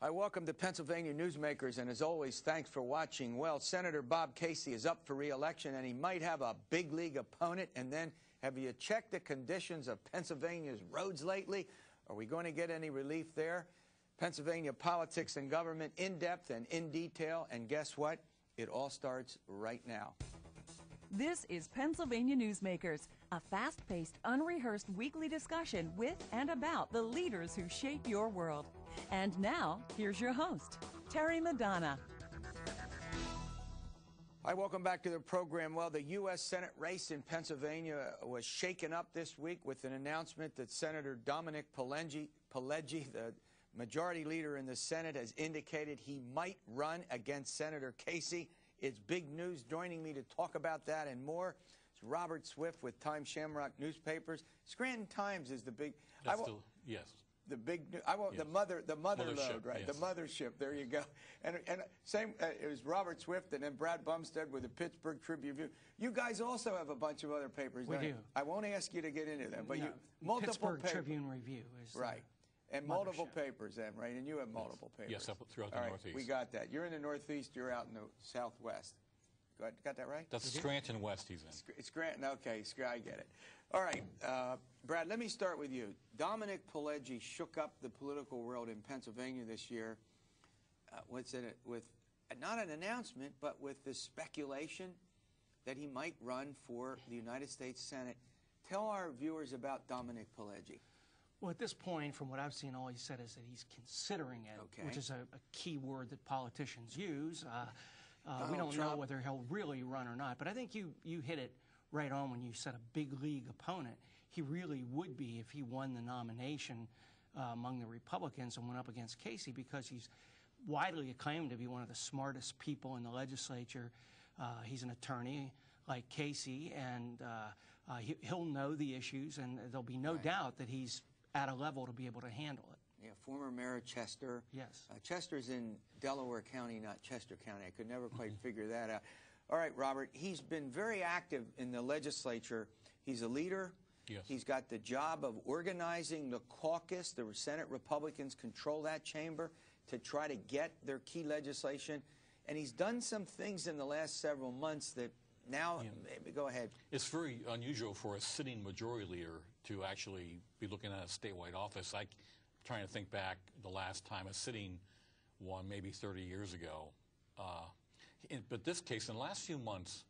Hi, welcome to Pennsylvania Newsmakers, and as always, thanks for watching. Well, Senator Bob Casey is up for re-election, and he might have a big league opponent. And then, have you checked the conditions of Pennsylvania's roads lately? Are we going to get any relief there? Pennsylvania politics and government in depth and in detail, and guess what? It all starts right now. This is Pennsylvania Newsmakers, a fast-paced, unrehearsed weekly discussion with and about the leaders who shape your world. And now, here's your host, Terry Madonna. Hi, welcome back to the program. Well, the U.S. Senate race in Pennsylvania was shaken up this week with an announcement that Senator Dominic Pileggi, the majority leader in the Senate, has indicated he might run against Senator Casey. It's big news. Joining me to talk about that and more is Robert Swift with Times-Shamrock newspapers. Scranton Times is the big. Yes. The big. Yes. The mother load, right? Yes. The mothership. There you go. And same. It was Robert Swift and then Brad Bumsted with the Pittsburgh Tribune-Review. You guys also have a bunch of other papers. We do. I won't ask you to get into them, but no, you multiple Pittsburgh Tribune-Review is right. And multiple papers, then, right? And you have multiple papers. Yes, up throughout the Northeast. We got that. You're in the Northeast. You're out in the Southwest. Got that right? That's Scranton West he's in. Scranton, okay. I get it. All right. Brad, let me start with you. Dominic Pileggi shook up the political world in Pennsylvania this year. With not an announcement, but with the speculation that he might run for the United States Senate. Tell our viewers about Dominic Pileggi. Well, at this point, from what I've seen, all he said is that he's considering it, which is a key word that politicians use. We don't know whether he'll really run or not, but I think you hit it right on when you said a big league opponent. He really would be if he won the nomination among the Republicans and went up against Casey, because he's widely acclaimed to be one of the smartest people in the legislature. He's an attorney like Casey, and he'll know the issues, and there'll be no doubt that he's at a level to be able to handle it. Yeah, former Mayor Chester. Yes. Chester's in Delaware County, not Chester County. I could never quite figure that out. All right, Robert, he's been very active in the legislature. He's a leader. Yes. He's got the job of organizing the caucus. The Senate Republicans control that chamber to try to get their key legislation. And he's done some things in the last several months that now, maybe go ahead. It's very unusual for a sitting majority leader to actually be looking at a statewide office. I'm trying to think back the last time a sitting one, maybe 30 years ago. But this case, in the last few months,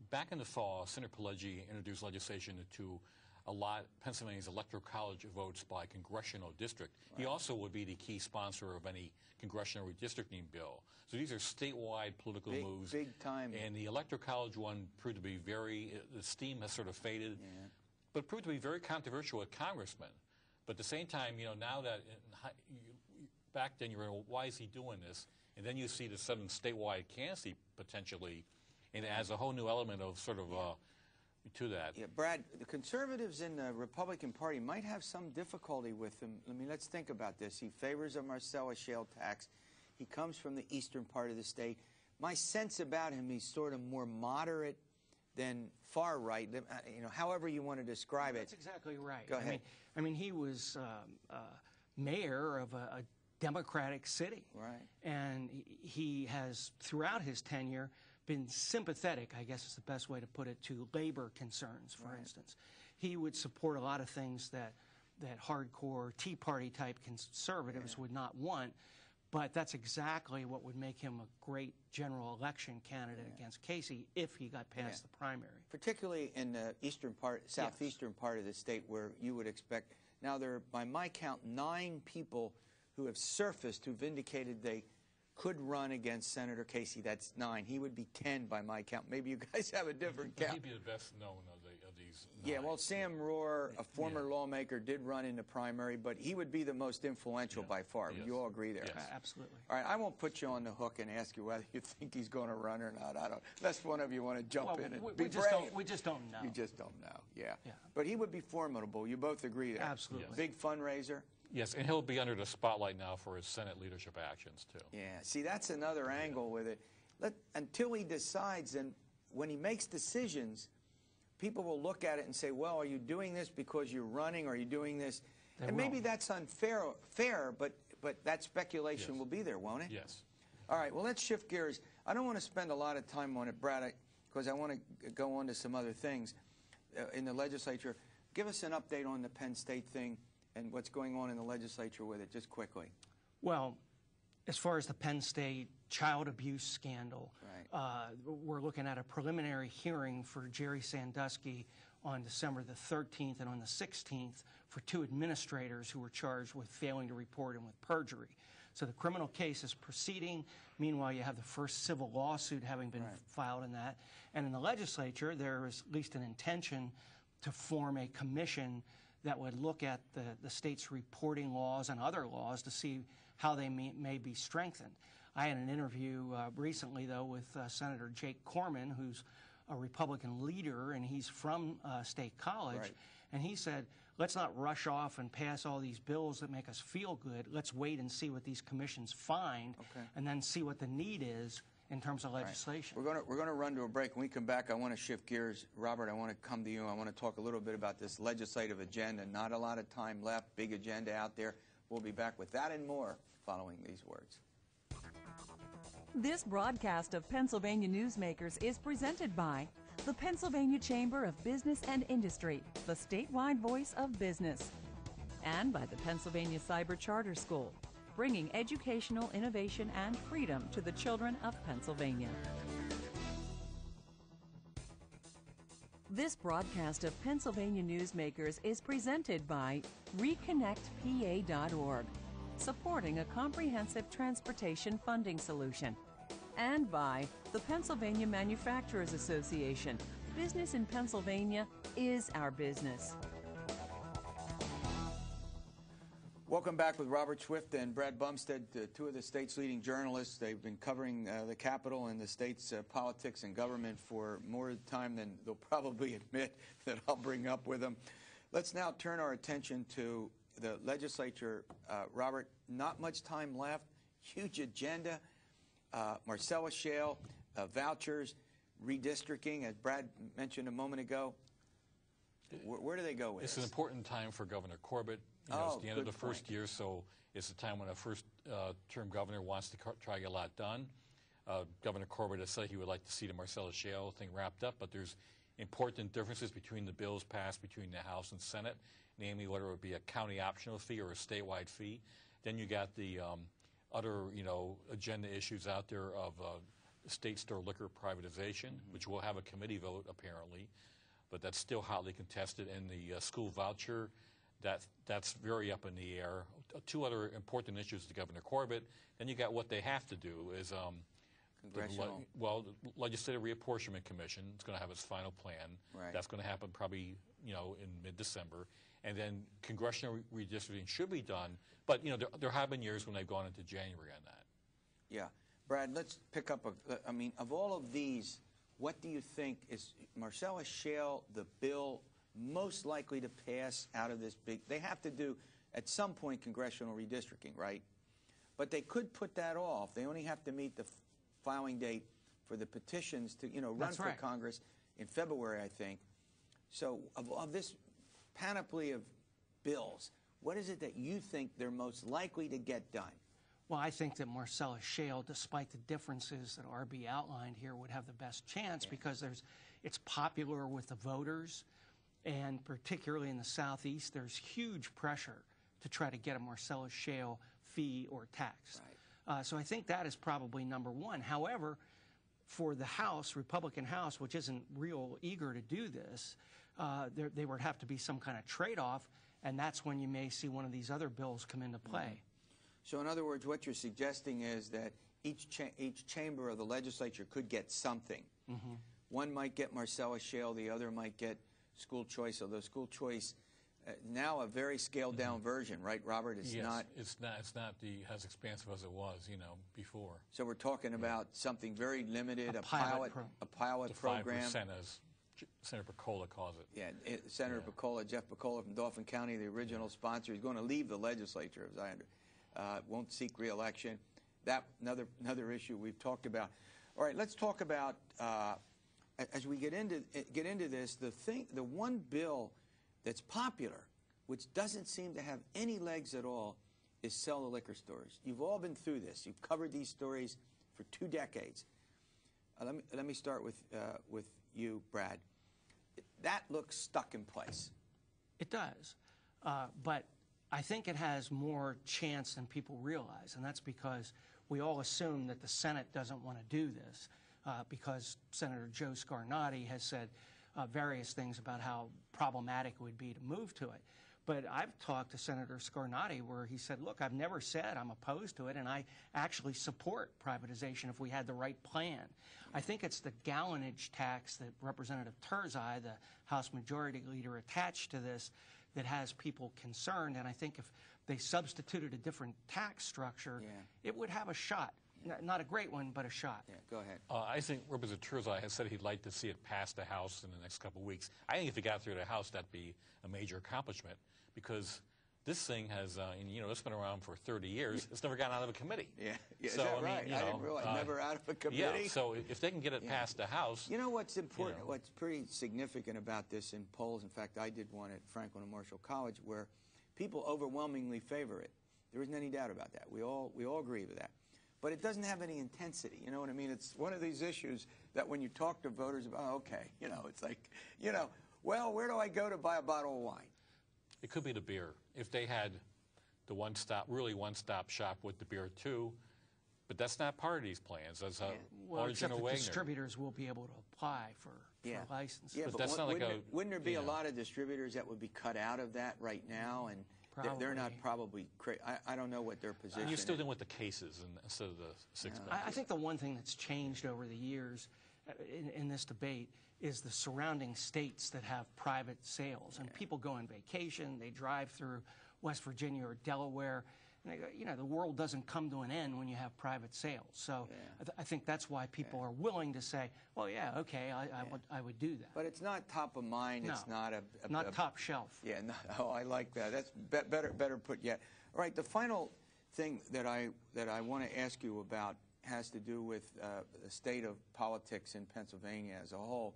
back in the fall, Senator Pileggi introduced legislation to allot Pennsylvania's electoral college votes by congressional district. Right. He also would be the key sponsor of any congressional redistricting bill. So these are statewide political moves. Big time. And the electoral college one proved to be the steam has sort of faded, but proved to be very controversial with congressmen. But at the same time, now that back then you were, why is he doing this? And then you see the sudden statewide candidacy potentially, and it adds a whole new element of sort of to that. Yeah, Brad, the conservatives in the Republican Party might have some difficulty with him. I mean, let's think about this. He favors a Marcellus shale tax. He comes from the eastern part of the state. My sense about him, he's sort of more moderate than far right, however you want to describe it. That's exactly right. Go ahead. I mean, he was mayor of a Democratic city. Right. And he has, throughout his tenure, been sympathetic, I guess is the best way to put it, to labor concerns, for instance. He would support a lot of things that hardcore Tea Party type conservatives would not want, but that's exactly what would make him a great general election candidate against Casey if he got past the primary. Particularly in the eastern part, southeastern part of the state, where you would expect. Now, there are, by my count, 9 people who have surfaced who've indicated they could run against Senator Casey. That's 9. He would be 10 by my count. Maybe you guys have a different count. He'd be the best known of these 9. Yeah, well, Sam Rohr, a former lawmaker, did run in the primary, but he would be the most influential by far. Yes. You all agree there? Yes. Absolutely. All right, I won't put you on the hook and ask you whether you think he's going to run or not. I don't. Unless one of you want to jump in and be brave. We just don't know. You just don't know, yeah. But he would be formidable. You both agree there. Absolutely. Yes. Big fundraiser. Yes, and he'll be under the spotlight now for his Senate leadership actions, too. Yeah, see, that's another angle with it. Until he decides, and when he makes decisions, people will look at it and say, well, are you doing this because you're running, or are you doing this? And maybe that's unfair, but but that speculation will be there, won't it? Yes. All right, well, let's shift gears. I don't want to spend a lot of time on it, Brad, because I want to go on to some other things in the legislature. Give us an update on the Penn State thing and what's going on in the legislature with it, just quickly. Well, as far as the Penn State child abuse scandal, we're looking at a preliminary hearing for Jerry Sandusky on December the 13th and on the 16th for 2 administrators who were charged with failing to report and with perjury. So the criminal case is proceeding. Meanwhile, you have the first civil lawsuit having been filed in that. And in the legislature, there is at least an intention to form a commission that would look at the state's reporting laws and other laws to see how they may be strengthened. I had an interview recently, though, with Senator Jake Corman, who's a Republican leader, and he's from State College, and he said, let's not rush off and pass all these bills that make us feel good. Let's wait and see what these commissions find, and then see what the need is in terms of legislation. We're going to run to a break. When we come back, I want to shift gears. Robert, I want to come to you. I want to talk a little bit about this legislative agenda. Not a lot of time left. Big agenda out there. We'll be back with that and more following these words. This broadcast of Pennsylvania Newsmakers is presented by the Pennsylvania Chamber of Business and Industry, the statewide voice of business, and by the Pennsylvania Cyber Charter School, bringing educational innovation and freedom to the children of Pennsylvania. This broadcast of Pennsylvania Newsmakers is presented by ReconnectPA.org, supporting a comprehensive transportation funding solution, and by the Pennsylvania Manufacturers Association. Business in Pennsylvania is our business. Welcome back with Robert Swift and Brad Bumsted, 2 of the state's leading journalists. They've been covering the Capitol and the state's politics and government for more time than they'll probably admit that I'll bring up with them. Let's now turn our attention to the legislature. Robert, not much time left. Huge agenda. Marcellus Shale, vouchers, redistricting, as Brad mentioned a moment ago. Where do they go with this? It's an important time for Governor Corbett. You know, it's the end of the first year, so it's a time when a first-term governor wants to try to get a lot done. Governor Corbett has said he would like to see the Marcellus Shale thing wrapped up, but there's important differences between the bills passed between the House and Senate, namely whether it would be a county optional fee or a statewide fee. Then you got the other, agenda issues out there of state store liquor privatization, which will have a committee vote apparently, but that's still hotly contested. And the school voucher, that's very up in the air. 2 other important issues to Governor Corbett. Then you got what they have to do is the Legislative Reapportionment Commission is going to have its final plan. That's going to happen probably in mid-December. And then congressional redistricting should be done, but there have been years when they've gone into January on that. Yeah, Brad, let's pick up of all of these, what do you think is Marcellus Shale the bill most likely to pass out of this big? They have to do at some point congressional redistricting, right? But they could put that off. They only have to meet the filing date for the petitions to run for Congress in February, I think. So of this panoply of bills, what is it that you think they're most likely to get done? Well, I think that Marcellus Shale, despite the differences that RB outlined here, would have the best chance because it's popular with the voters, and particularly in the Southeast, there's huge pressure to try to get a Marcellus Shale fee or tax. So I think that is probably number 1. However, for the House, Republican House, which isn't real eager to do this, there would have to be some kind of trade-off, and that's when you may see one of these other bills come into play. So in other words, what you're suggesting is that each chamber of the legislature could get something. One might get Marcellus Shale, the other might get school choice, although school choice now a very scaled-down version, right, Robert? It's not as expansive as it was, before. So we're talking about something very limited, a pilot program. 5%, as Senator Picola calls it. Yeah, Senator Picola, Jeff Picola from Dauphin County, the original sponsor. He's going to leave the legislature, as I understand. Won't seek re-election. That another issue we've talked about. All right, let's talk about as we get into this. The one bill that's popular, which doesn't seem to have any legs at all, is sell the liquor stores. You've all been through this. You've covered these stories for 2 decades. Let me start with you, Brad. That looks stuck in place. It does, but I think it has more chance than people realize, and that's because we all assume that the Senate doesn't want to do this because Senator Joe Scarnati has said various things about how problematic it would be to move to it. But I've talked to Senator Scarnati where he said, look, I've never said I'm opposed to it, and I actually support privatization if we had the right plan. I think it's the gallonage tax that Representative Turzai, the House Majority Leader, attached to this that has people concerned, and I think if they substituted a different tax structure, it would have a shot. Not a great one, but a shot. Yeah, go ahead. I think Representative Turzai has said he'd like to see it pass the House in the next couple of weeks. I think if it got through the House, that'd be a major accomplishment because this thing has, it's been around for 30 years. It's never gotten out of a committee. Yeah, so, is that right? I didn't realize never out of a committee. Yeah, so if they can get it past the House. You know what's important, what's pretty significant about this in polls, in fact, I did one at Franklin and Marshall College where people overwhelmingly favor it. There isn't any doubt about that. We all agree with that. But it doesn't have any intensity, you know what I mean? It's one of these issues that when you talk to voters about, oh, okay, it's like, well, where do I go to buy a bottle of wine? It could be the beer. If they had the one-stop shop with the beer too, but that's not part of these plans. That's well, except that distributors will be able to apply for licenses. Yeah, but that's not like wouldn't there be a lot of distributors that would be cut out of that right now? And they're not probably I don't know what their position is. You're still dealing with the cases instead of the 6 packs. I think the one thing that's changed over the years in this debate is the surrounding states that have private sales. And people go on vacation, they drive through West Virginia or Delaware. And they go, the world doesn't come to an end when you have private sales. So I think that's why people are willing to say, well, yeah, okay, I would do that. But it's not top of mind. No, it's not not top shelf. Yeah, I like that. That's better put yet. All right, the final thing that I want to ask you about has to do with the state of politics in Pennsylvania as a whole.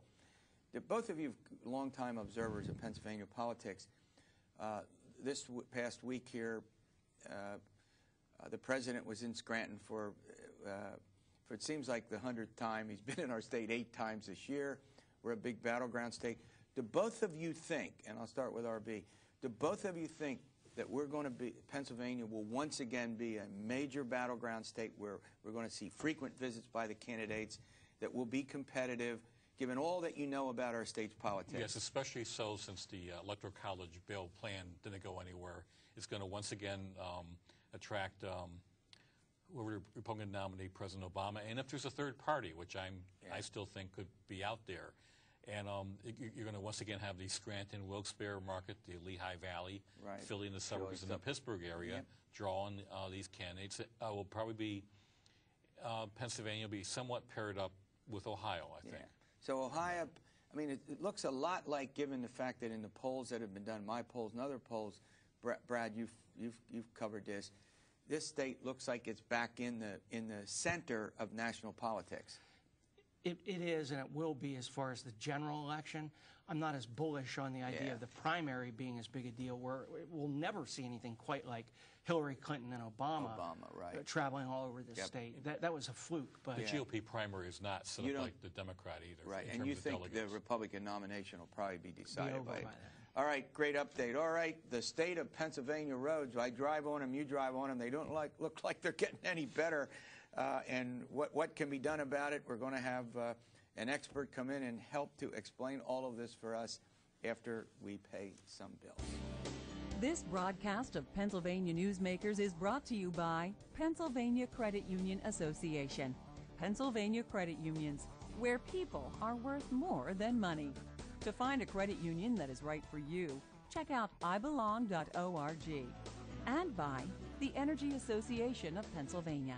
Both of you longtime observers of Pennsylvania politics. This past week here, the president was in Scranton for it seems like the 100th time. He's been in our state 8 times this year. We're a big battleground state. Do both of you think, and I'll start with RB, do both of you think that Pennsylvania will once again be a major battleground state where we're going to see frequent visits by the candidates, that will be competitive, given all that you know about our state's politics? Yes, especially so since the Electoral College bill plan didn't go anywhere. It's going to once again attract whoever the Republican nominee, President Obama, and if there's a third party, which I still think could be out there. And you're going to once again have the Scranton, Wilkes-Barre market, the Lehigh Valley, Philly and the suburbs, and the Pittsburgh area drawing these candidates. Will probably be Pennsylvania will be somewhat paired up with Ohio, I think. So Ohio, I mean, it looks a lot like, given the fact that in the polls that have been done, my polls and other polls, Brad, you've covered this. This state looks like it's back in the center of national politics. It is, and it will be as far as the general election. I'm not as bullish on the idea of the primary being as big a deal, where we'll never see anything quite like Hillary Clinton and Obama traveling all over the state. That was a fluke. But the GOP primary is not set up like the Democrat either. Right, and you think the Republican nomination will probably be decided by it. All right, great update. All right, the state of Pennsylvania roads, I drive on them, you drive on them, they don't look like they're getting any better. And what can be done about it? We're going to have an expert come in and help to explain all of this for us after we pay some bills. This broadcast of Pennsylvania Newsmakers is brought to you by Pennsylvania Credit Union Association. Pennsylvania Credit Unions, where people are worth more than money. To find a credit union that is right for you, check out ibelong.org. And by the Energy Association of Pennsylvania,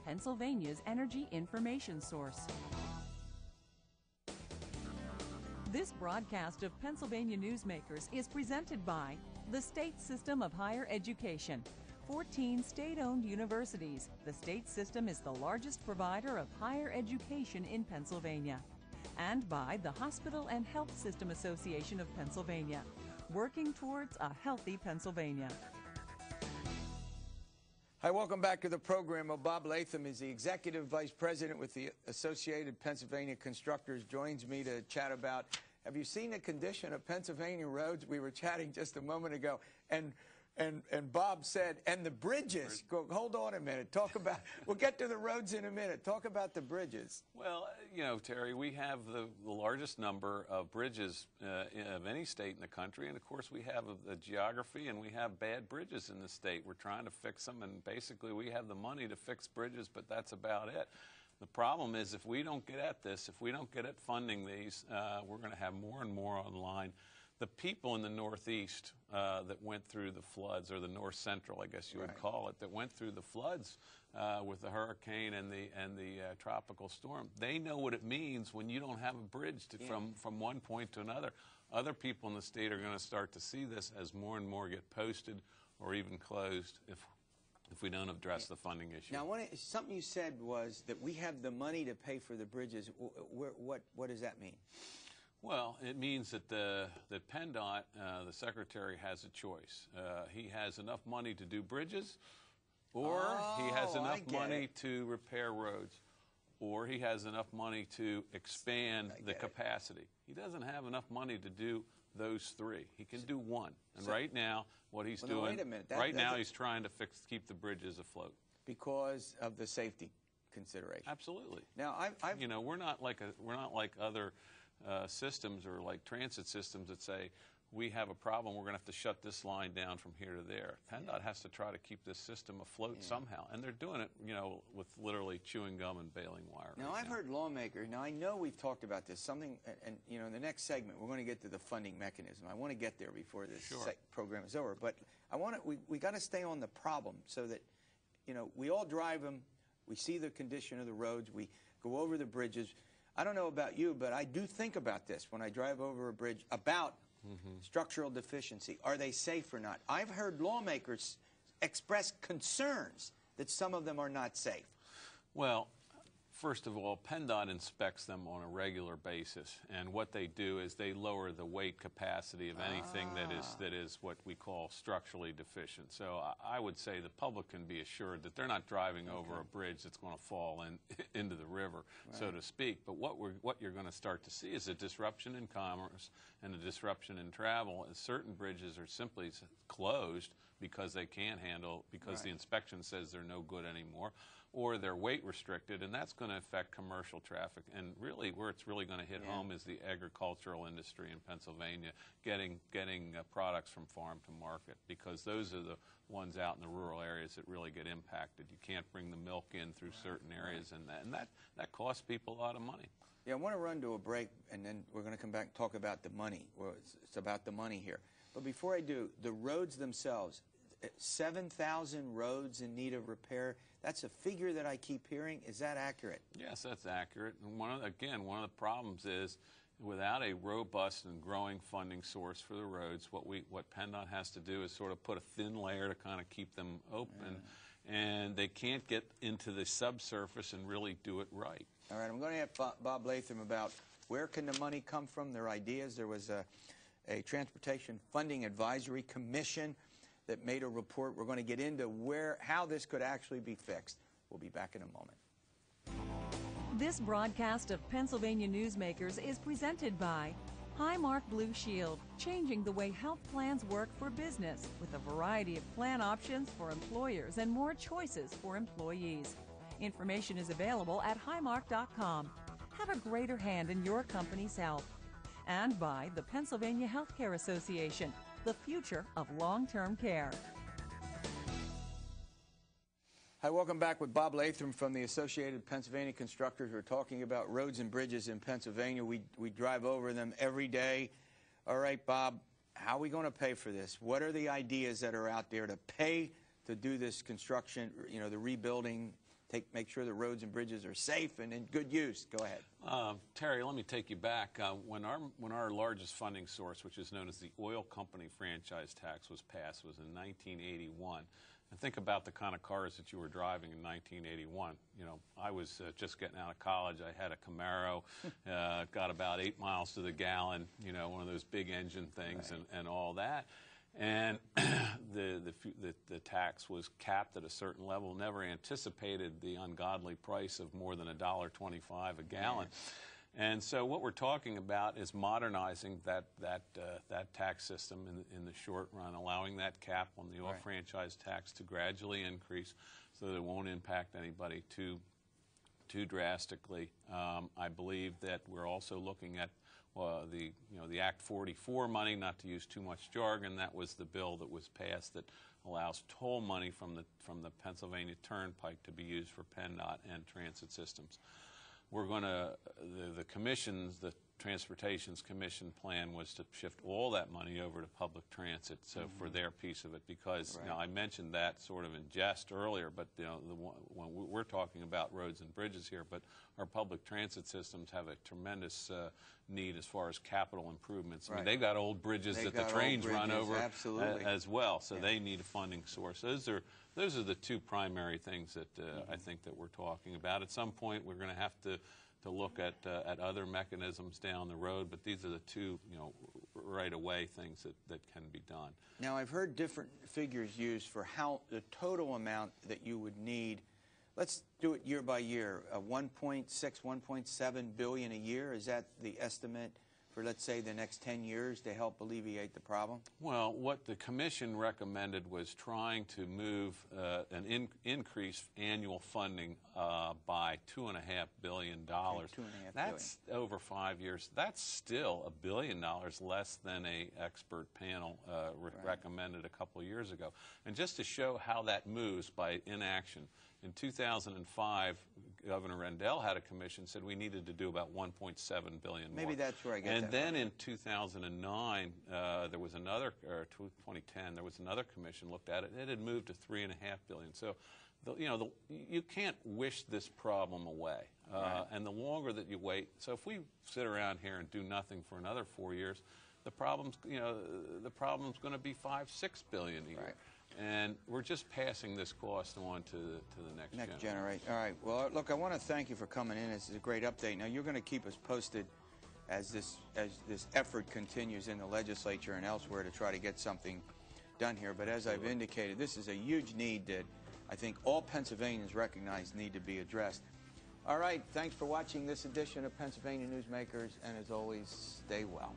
Pennsylvania's energy information source. This broadcast of Pennsylvania Newsmakers is presented by the State System of Higher Education. 14 state-owned universities. The state system is the largest provider of higher education in Pennsylvania. And by the Hospital and Health System Association of Pennsylvania, working towards a healthy Pennsylvania. Hi, welcome back to the program. Well, Bob Latham is the Executive Vice President with the Associated Pennsylvania Constructors, joins me to chat about, have you seen the condition of Pennsylvania roads? We were chatting just a moment ago, and Bob said, and the bridges. Go, hold on a minute. Talk about, we'll get to the roads in a minute. Talk about the bridges. Well, you know, Terry, we have the largest number of bridges of any state in the country, and of course we have the geography, and we have bad bridges in the state. We're trying to fix them, and basically we have the money to fix bridges, but that's about it. The problem is if we don't get at this, if we don't get at funding these, we're going to have more and more on the line. The people in the Northeast that went through the floods, or the North Central, I guess you would call it, that went through the floods with the hurricane and the tropical storm, they know what it means when you don't have a bridge to, from one point to another. Other people in the state are going to start to see this as more and more get posted or even closed if we don't address the funding issue. Now, something you said was that we have the money to pay for the bridges. What does that mean? Well, it means that that PennDOT, the Secretary, has a choice. He has enough money to do bridges, or he has enough money to repair roads, or he has enough money to expand the capacity. He doesn't have enough money to do those three. He can do one. And right now, what he's doing, wait a minute. right now he's trying to keep the bridges afloat. Because of the safety consideration. Absolutely. Now, you know, we're not like other systems or like transit systems that say we have a problem, we're going to have to shut this line down from here to there. PennDOT has to try to keep this system afloat somehow, and they're doing it, you know, with literally chewing gum and baling wire. Now, I've heard lawmakers, now I know we've talked about this, and you know, in the next segment we're going to get to the funding mechanism. I want to get there before this program is over, but we got to stay on the problem so that, you know, we all drive them, we see the condition of the roads, we go over the bridges. I don't know about you, but I do think about this when I drive over a bridge about structural deficiency. Are they safe or not? I've heard lawmakers express concerns that some of them are not safe. Well, first of all, PennDOT inspects them on a regular basis, and what they do is they lower the weight capacity of anything that is what we call structurally deficient. So I would say the public can be assured that they're not driving over a bridge that's going to fall into the river, so to speak. But what you're going to start to see is a disruption in commerce and a disruption in travel, and certain bridges are simply closed because they can't handle, because the inspection says they're no good anymore, or they're weight restricted, and that's going to affect commercial traffic. And really, where it's really going to hit home is the agricultural industry in Pennsylvania, getting products from farm to market, because those are the ones out in the rural areas that really get impacted. You can't bring the milk in through certain areas, and that costs people a lot of money. Yeah, I want to run to a break, and then we're going to come back and talk about the money. Well, it's about the money here. But before I do, the roads themselves, 7,000 roads in need of repair. That's a figure that I keep hearing. Is that accurate? Yes, that's accurate. And one of the problems is without a robust and growing funding source for the roads, what PennDOT has to do is sort of put a thin layer to kind of keep them open, and they can't get into the subsurface and really do it right. All right, I'm going to have Bob Latham about where can the money come from, their ideas. There was a Transportation Funding Advisory Commission that made a report. We're going to get into how this could actually be fixed. We'll be back in a moment. This broadcast of Pennsylvania Newsmakers is presented by Highmark Blue Shield, changing the way health plans work for business with a variety of plan options for employers and more choices for employees. Information is available at highmark.com. Have a greater hand in your company's health. And by the Pennsylvania Healthcare Association, the future of long-term care. Hi, welcome back with Bob Latham from the Associated Pennsylvania Constructors. We're talking about roads and bridges in Pennsylvania. We drive over them every day. All right, Bob, how are we going to pay for this? What are the ideas that are out there to pay to do this construction, you know, the rebuilding, make sure the roads and bridges are safe and in good use? Go ahead. Terry, let me take you back. When our largest funding source, which is known as the oil company franchise tax, was passed, was in 1981. And think about the kind of cars that you were driving in 1981. You know, I was just getting out of college. I had a Camaro, got about 8 miles to the gallon, you know, one of those big engine things and all that. And the tax was capped at a certain level, never anticipated the ungodly price of more than $1.25 a gallon. And so what we're talking about is modernizing that tax system in the short run, allowing that cap on the off-franchise tax to gradually increase so that it won't impact anybody too drastically. I believe that we're also looking at the Act 44 money, not to use too much jargon. That was the bill that was passed that allows toll money from the Pennsylvania Turnpike to be used for PennDOT and transit systems. We're going to, the Transportation's Commission plan was to shift all that money over to public transit, so for their piece of it, because I mentioned that sort of in jest earlier, but when we're talking about roads and bridges here, but our public transit systems have a tremendous need as far as capital improvements. I mean, they've got old bridges that the trains run over as well, so they need a funding source. Those are the two primary things that I think that we're talking about. At some point, we're going to have to look at other mechanisms down the road, but these are the two, right away things that can be done. Now, I've heard different figures used for how the total amount that you would need. Let's do it year by year. 1.6, 1.7 billion a year. Is that the estimate for, let's say, the next 10 years to help alleviate the problem? Well, what the Commission recommended was trying to move an increased annual funding by $2.5 billion. That's over 5 years. That's still $1 billion less than an expert panel recommended a couple of years ago. And just to show how that moves by inaction, in 2005, Governor Rendell had a commission, said we needed to do about $1.7 billion more. Maybe that's where I get that. And then money. in 2009, there was another, or 2010, there was another commission looked at it. It had moved to $3.5 billion. So, you can't wish this problem away. And the longer that you wait, so if we sit around here and do nothing for another 4 years, the problem's, the problem's going to be $5, $6 billion a year. And we're just passing this cost on to the next generation. All right. Well, look, I want to thank you for coming in. This is a great update. Now, you're going to keep us posted as this effort continues in the legislature and elsewhere to try to get something done here. But as I've indicated, this is a huge need that I think all Pennsylvanians recognize need to be addressed. All right. Thanks for watching this edition of Pennsylvania Newsmakers. And as always, stay well.